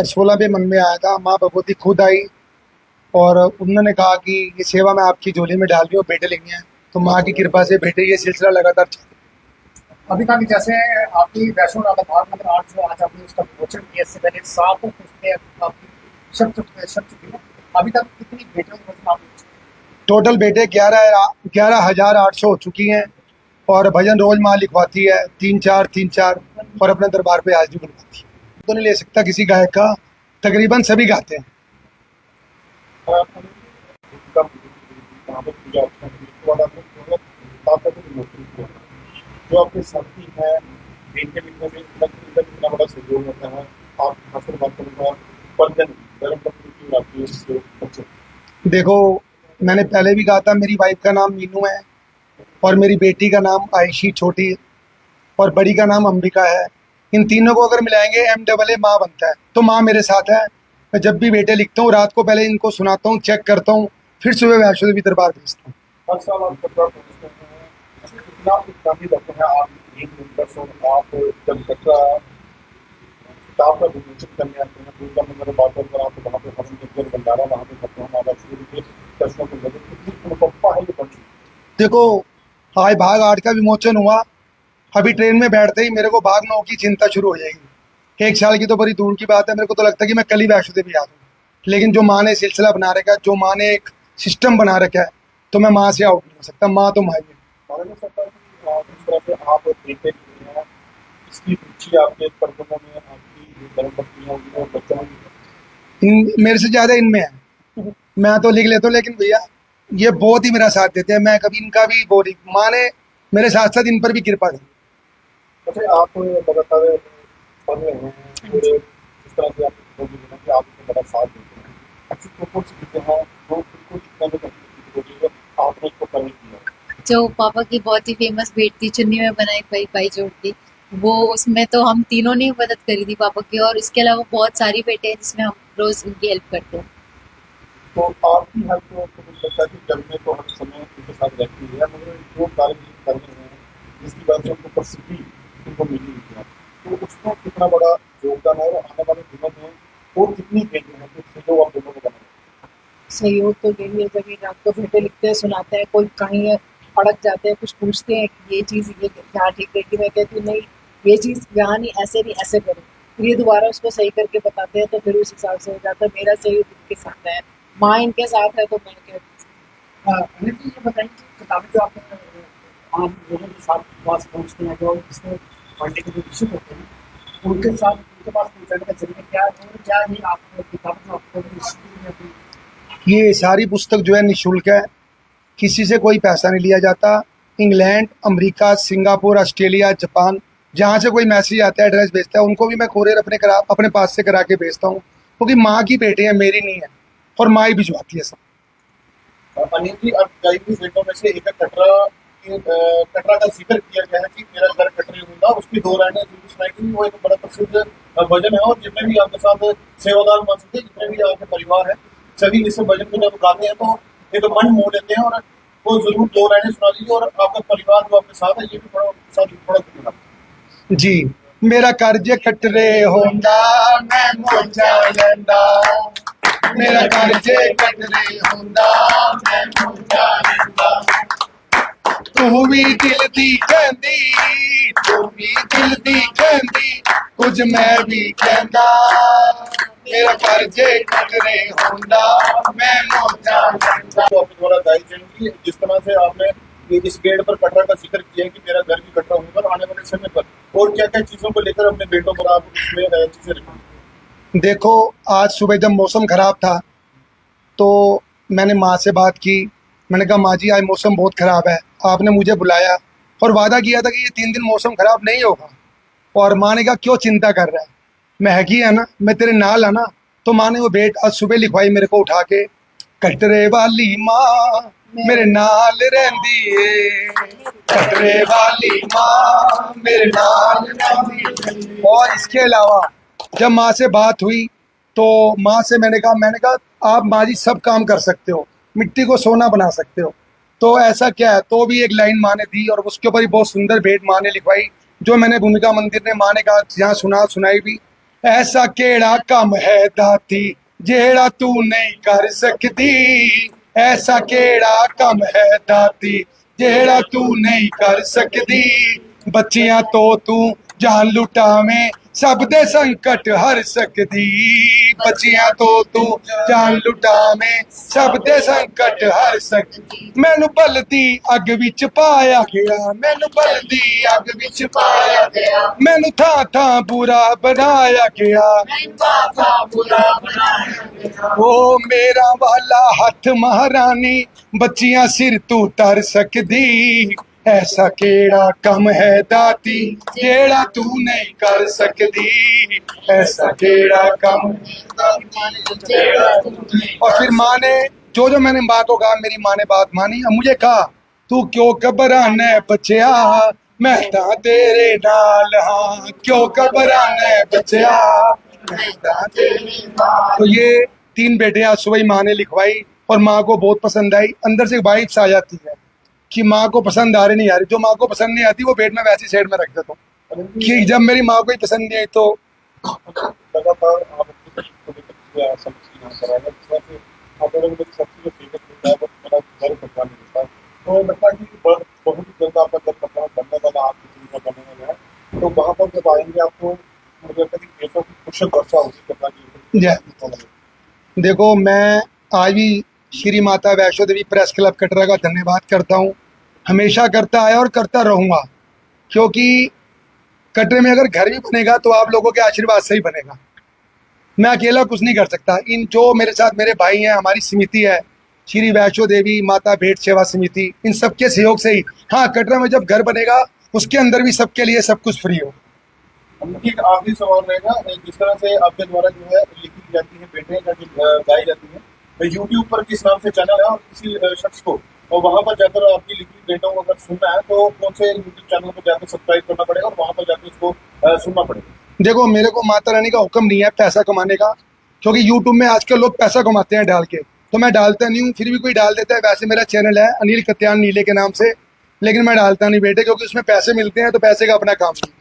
16 पे मन में आया था, माँ भगवती खुद आई और उन्होंने कहा कि ये सेवा मैं आपकी झोली में डाल रही हूँ, बेटे लेंगे हैं। तो माँ की कृपा से बेटे ये सिलसिला लगातार चला। अभी तक जैसे आपकी वैष्णो राधा भाग नंबर 8 जो आज आपने उसका विमोचन किया, इससे पहले 7 उसमें आपकी शब चुकी है। अभी तक कितनी बेटियों की वजन आपने? टोटल बेटे 11,800 हो चुकी हैं और भजन रोज माँ लिखवाती है, 3-4 और अपने दरबार पे आज भी बुलवाती है। तो नहीं ले सकता किसी गायक का, तकरीबन सभी गाते हैं। उनका वहाँ पे पूजा होता है, उसके बाद आपने पूरा ताकत की मूर्ति किया। जो आपके साथी हैं, इनके लिखने में इनका कितना बड़ा सहयोग होता है। आप हासिल बात करूँगा बंधन धर्म पत्नी की आती है इससे बच्चे। देखो, मैंने पहले भी कहा था, मेरी वाइफ का नाम मीनू है और मेरी बेटी का नाम आयशी छोटी और बड़ी का नाम अंबिका है। इन तीनों को अगर मिलाएंगे MAA माँ बनता है। तो माँ मेरे साथ है। मैं जब भी बेटे लिखता हूँ रात को पहले इनको सुनाता हूँ, चेक करता हूँ, फिर सुबह वैष्णो देवी दरबार भेजता हूँ। हर साल आप कटरा पहुँचते हैं, कितना उत्साही रहते हैं आप। एक दिन आप जब कटरा किताब का विमोचन करने आते हैं, दुर्गा मंदिर बात पर आप वहाँ पे हवन करते हैं, भंडारा वहाँ पे करते हैं, माता श्री के दर्शनों को लेकर कितनी अनुकंपा है ये बन चुकी देखो, आज भाग 8 का विमोचन हुआ, अभी ट्रेन में बैठते ही मेरे को भाग 9 की चिंता शुरू हो जाएगी। 1 साल की तो बड़ी दूर की बात है, मेरे को तो लगता है कि मैं कल ही वैष्णो देवी आ दूँ। लेकिन जो माँ ने सिलसिला बना रखा है, जो माँ ने एक सिस्टम बना रखा है, तो मैं माँ से आउट नहीं हो सकता। माँ तो माँ ही है। माना जा सकता है कि जिस तरह से आप देखे हैं, इसकी रुचि आपके परिजनों में, आपकी धर्म पत्नी होगी और बच्चों में मेरे से ज़्यादा इनमें है। मैं तो लिख लेता हूँ, लेकिन भैया ये बहुत ही मेरा साथ देते हैं। मैं कभी इनका भी वो नहीं, माँ ने मेरे साथ साथ इन पर भी कृपा करी। जैसे आप लगातार पढ़ रहे हैं, और जिस तरह से आप कि आप इतना बड़ा साथ देते हैं, ऐसी कौन सी चीजें हैं जो बिल्कुल जितना भी तकलीफ होगी आपने इसको करने किया? जो पापा की बहुत ही फेमस भेंट थी चुन्नी में बनाई पाई पाई जोड़ की, वो उसमें तो हम तीनों ने ही मदद करी थी पापा की। और उसके अलावा बहुत सारी भेंटें हैं जिसमें हम रोज उनकी हेल्प करते हैं। तो आपकी हेल्प तो मुझे लगता है कि घर में तो हर समय उनके साथ रहती है, मगर जो कार्य कर रहे हैं जिसकी वजह से उनको प्रसिद्धि उनको मिली हुई है, तो उसमें कितना बड़ा योगदान है और आने वाले दिनों में और कितनी देनी है कि सहयोग आप दोनों को बनाए? सहयोग तो यही है, जब ये रात को भेंटे लिखते हैं, सुनाते हैं, कोई कहीं अड़क जाते हैं, कुछ पूछते हैं कि ये चीज़ ये यहाँ ठीक रहेगी, मैं कहती हूँ नहीं, ये चीज़ यहाँ नहीं ऐसे करो। फिर ये दोबारा उसको सही करके बताते हैं, तो फिर उस हिसाब से हो जाता है। मेरा सहयोग इनके साथ है, माँ इनके साथ है, तो मैं क्या अनिल जी, ये बताइए कि किताबें जो आप आम लोगों के साथ पास पहुँचते हैं, जो इसमें पढ़ने के जो विषय होते हैं उनके साथ उनके पास पहुँचाने का जरिए क्या है, और क्या ये आप किताबें जो आपको ये सारी पुस्तक जो है निःशुल्क है, किसी से कोई पैसा नहीं लिया जाता। England, America, Singapore, Australia, Japan, जहाँ से कोई मैसेज आता है, एड्रेस भेजता है, उनको भी मैं कोरियर अपने पास से करा के भेजता हूँ, क्योंकि माँ की बेटे हैं, मेरी नहीं है, और माँ ही भिजवाती है सब। अनिल जी, अब कई भी बेटों में से एक कटरा का जिक्र किया गया है कि मेरा घर कटरे होगा, उसकी 2 लाइनें जरूर सुनाई। वो एक बड़ा प्रसिद्ध भजन है, और जितने भी आपके साथ सेवादार मौजूद है, जितने भी आपके परिवार है, सभी इस भजन को जब गाते हैं तो एक मन मोह लेते हैं। और वो जरूर 2 लाइनें सुना दीजिए, और आपका परिवार जो आपके साथ है ये भी थोड़ा उनके साथ थोड़ा जुड़ना। जी, मेरा कर्ज कटरे होंदा, मैं मोजा लेंदा, मेरा कर्ज कटरे होंदा, मैं मोजा लेंदा, तू भी दिल दी कहंदी, तू भी दिल दी कहंदी, कुछ मैं भी कहंदा, मेरा कर्ज कटरे होंदा, मैं मोजा लेंदा। तो आपके द्वारा गाई जाएंगी, जिस तरह से आपने ये इस गेट पर कटरा का जिक्र किया है कि मेरा घर भी कटरा होगा, और आने वाले समय पर और क्या क्या चीजों को लेकर अपने बेटों पर आप इसमें चीजें रखेंगे? देखो, आज सुबह जब मौसम खराब था तो मैंने माँ से बात की। मैंने कहा माँ जी, आज मौसम बहुत ख़राब है, आपने मुझे बुलाया और वादा किया था कि ये 3 दिन मौसम ख़राब नहीं होगा। और माँ ने कहा क्यों चिंता कर रहा है, मैं हैगी है ना, मैं तेरे नाल है ना। तो माँ ने वो भेंट आज सुबह लिखवाई मेरे को उठा के, कटरे वाली माँ मेरे नाल रहंदी है, कटरे वाली माँ मेरे नाल रहंदी है। और इसके अलावा जब माँ से बात हुई तो माँ से मैंने कहा आप माँ जी सब काम कर सकते हो, मिट्टी को सोना बना सकते हो, तो ऐसा क्या है। तो भी एक लाइन माँ ने दी और उसके ऊपर ही बहुत सुंदर भेंट माँ ने लिखवाई, जो मैंने भूमिका मंदिर ने माँ ने कहा यहाँ सुनाई भी। ऐसा केड़ा कम है दाती जेड़ा तू नहीं कर सकती, ऐसा केड़ा कम है दाती जेड़ा तू नहीं कर सकती, बच्चियां तो तू जान लुटावें सब दे संकट हर सकदी, बच्चियां तो तू जान लुटावें सब दे संकट हर सकदी, मैनू बलदी अग विच पाया गया, मैनू बलदी अग विच पाया गया, मैनू था था बुरा बनाया गया, ओ मेरा वाला हथ महारानी बच्चियां सिर तू तर सकदी, ऐसा केड़ा कम है दाती जेड़ा तू नहीं कर सकदी, ऐसा केड़ा कम। और फिर माँ ने जो मैंने माँ को कहा, मेरी माँ ने बात मानी। अब मुझे कहा तू क्यों घबराना है बच्चिया, मैं तां तेरे नाल हाँ, क्यों घबराना है बच्चिया, मैं तां तेरे नाल। तो ये 3 बेटियां सुबह ही माँ ने लिखवाई और माँ को बहुत पसंद आई। अंदर से वाइब्स आ जाती है कि माँ को पसंद आ रही नहीं आ रही, जो माँ को पसंद नहीं आती वो बेड में वैसी साइड में रख देता हूँ कि जब मेरी माँ को ही पसंद नहीं आई तो। लगातार आप अपनी बच्ची को लेकर जो समझी यहाँ पर आएगा, जिस तरह से आप लोगों को सबसे जो फेवरेट होता है वो बड़ा घर बनवा नहीं होता, तो लगता है कि बहुत ही जल्द आपका घर बनने वाला आपकी जिंदगी में बनने वाला है, तो वहाँ पर जब आएंगे आपको मुझे लगता है कि पैसों की कुशल वर्षा होगी करना चाहिए। देखो, मैं आज भी श्री माता वैष्णो देवी प्रेस क्लब कटरा का धन्यवाद करता हूँ, हमेशा करता आया और करता रहूँगा, क्योंकि कटरे में अगर घर भी बनेगा तो आप लोगों के आशीर्वाद से ही बनेगा। मैं अकेला कुछ नहीं कर सकता। इन जो मेरे साथ मेरे भाई हैं, हमारी समिति है श्री वैष्णो देवी माता भेंट सेवा समिति, इन सबके सहयोग से ही। हाँ, कटरा में जब घर बनेगा उसके अंदर भी सबके लिए सब कुछ फ्री हो। एक आखिरी सवाल रहेगा, जिस तरह से आपके द्वारा जो है लिखी जाती है बेटे का जो गाई जाती है, यूट्यूब पर किस नाम से चैनल है और किसी शख्स को और वहाँ पर जाकर आपकी लिखी बेटों को अगर सुनना है तो कौन से यूट्यूब चैनल को जाकर सब्सक्राइब करना पड़ेगा और वहाँ पर जाकर उसको सुनना पड़ेगा? देखो, मेरे को माता रानी का हुक्म नहीं है पैसा कमाने का, क्योंकि यूट्यूब में आजकल लोग पैसा कमाते हैं डाल के, तो मैं डालता नहीं हूँ। फिर भी कोई डाल देता है। वैसे मेरा चैनल है अनिल कत्यान नीले के नाम से, लेकिन मैं डालता नहीं बेटे, क्योंकि उसमें पैसे मिलते हैं तो पैसे का अपना काम नहीं।